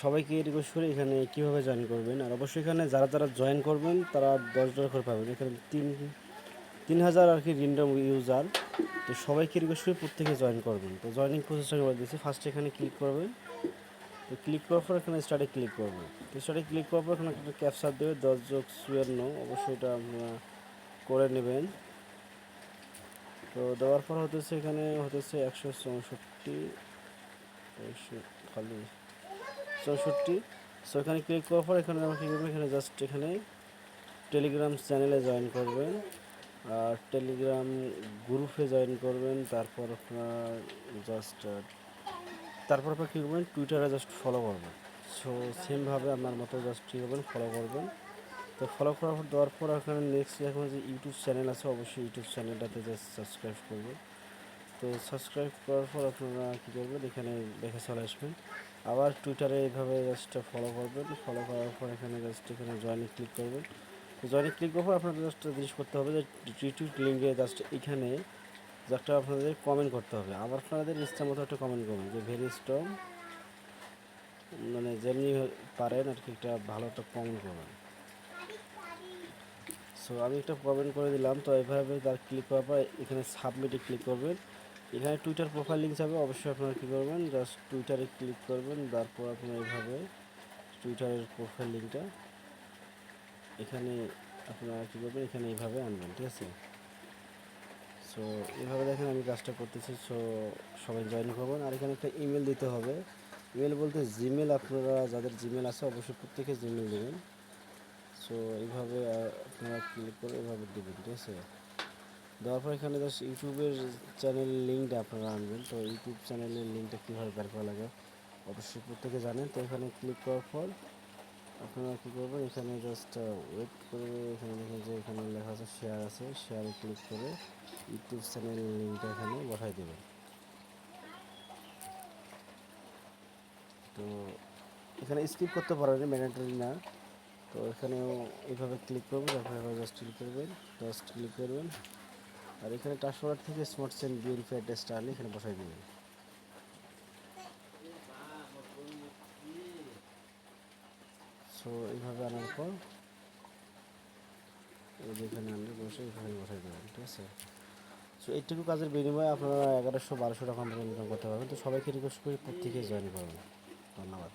সবাইকে রিকোয়েস্ট করি এখানে কীভাবে জয়েন করবেন। আর অবশ্যই এখানে যারা জয়েন করবেন তারা $10 করে পাবেন। এখানে 3,000 আর কি রিন্ডম ইউজার। তো সবাইকে রিকোয়েস্ট করি প্রত্যেকে জয়েন করবেন। তো জয়েনিং প্রসেসটা বলে দিচ্ছি। ফার্স্টে এখানে ক্লিক করবেন। তো ক্লিক করার পর এখানে স্টার্টে ক্লিক করবেন। তো স্টার্টে ক্লিক করার পর এখানে একটা ক্যাপচার দেবে 10 যোগ 54। অবশ্যই এটা আপনারা করে নেবেন। তো দেওয়ার পর এখানে 164 খালি 64। সো এখানে ক্লিক করার পর এখানে আমরা কী করবেন, এখানে জাস্ট এখানে টেলিগ্রাম চ্যানেলে জয়েন করবেন আর টেলিগ্রাম গ্রুপে জয়েন করবেন। তারপর আপনার জাস্ট তারপর আপনার কী করবেন, টুইটারে জাস্ট ফলো করবেন। সো সেমভাবে আপনার মতো জাস্ট কী করবেন, ফলো করবেন। তো ফলো করার পর দেওয়ার পর এখানে নেক্সট এখন যে ইউটিউব চ্যানেল আছে অবশ্যই ইউটিউব চ্যানেলটাতে জাস্ট সাবস্ক্রাইব করবেন। তো সাবস্ক্রাইব করার পর আপনারা কী করবেন, এখানে দেখে চলে আসবেন। আবার টুইটারে এইভাবে জাস্ট ফলো করবেন। ফলো করার পর এখানে জাস্ট এখানে জয়েনে ক্লিক করবেন। তো জয়েনে ক্লিক করার পর আপনাদের জাস্ট জিনিস করতে হবে যে রিটুইট লিঙ্কে জাস্ট এখানে একটা আপনাদের কমেন্ট করতে হবে। আবার আপনাদের ইচ্ছা মতো একটা কমেন্ট করবেন যে ভেরি স্ট্রং, মানে যেমনি পারেন আর কি একটা ভালো একটা কমেন্ট করবেন। সো আমি একটা কমেন্ট করে দিলাম। তো এইভাবে তার ক্লিক করার পর এখানে সাবমিটে ক্লিক করবেন। এখানে টুইটার প্রোফাইল লিঙ্ক যাবে, অবশ্যই আপনারা কী করবেন, জাস্ট টুইটারে ক্লিক করবেন। তারপর আপনারা এইভাবে টুইটারের প্রোফাইল লিঙ্কটা এখানে আপনারা কী করবেন, এখানে এইভাবে আনবেন, ঠিক আছে। সো এইভাবে দেখেন আমি কাজটা করতেছি। সো সবাই জয়েন করবেন। আর এখানে একটা ইমেল দিতে হবে। ইমেল বলতে জিমেল, আপনারা যাদের জিমেল আছে অবশ্যই প্রত্যেকে জিমেল দেবেন। সো এইভাবে আপনারা ক্লিক করে এভাবে দেবেন, ঠিক আছে। দেওয়ার পর এখানে জাস্ট ইউটিউবের চ্যানেল লিঙ্কটা আপনারা আনবেন। তো ইউটিউব চ্যানেলের লিঙ্কটা কীভাবে বের করা লাগে অবশ্যই প্রত্যেকে জানেন। তো এখানে ক্লিক করার পর আপনারা কী করবেন, এখানে জাস্ট ওয়েট করে এখানে দেখেন যে এখানে লেখা আছে শেয়ার আছে, শেয়ারে ক্লিক করে ইউটিউব চ্যানেল লিঙ্কটা এখানে বসাই দেবেন। তো এখানে স্কিপ করতে পারেন, ম্যান্ডেটরি না। তো এখানেও এইভাবে ক্লিক করবেন, তারপরে জাস্ট ক্লিক করবেন। আর এখানে ট্রান্সফার থেকে স্মার্ট চেন বিএনপি অ্যাড্রেসটা আনি এখানে বসাই দেবেন। সো এইভাবে আনার পর এই যে এখানে আনলে বসে এখানে বসাই দেবেন, ঠিক আছে। সো এইটুকু কাজের বিনিময়ে আপনারা 1100-1200 টাকা ইনকাম করতে পারবেন। তো সবাইকে রিকোয়েস্ট করি প্রত্যেকে জয়েন করবেন। ধন্যবাদ।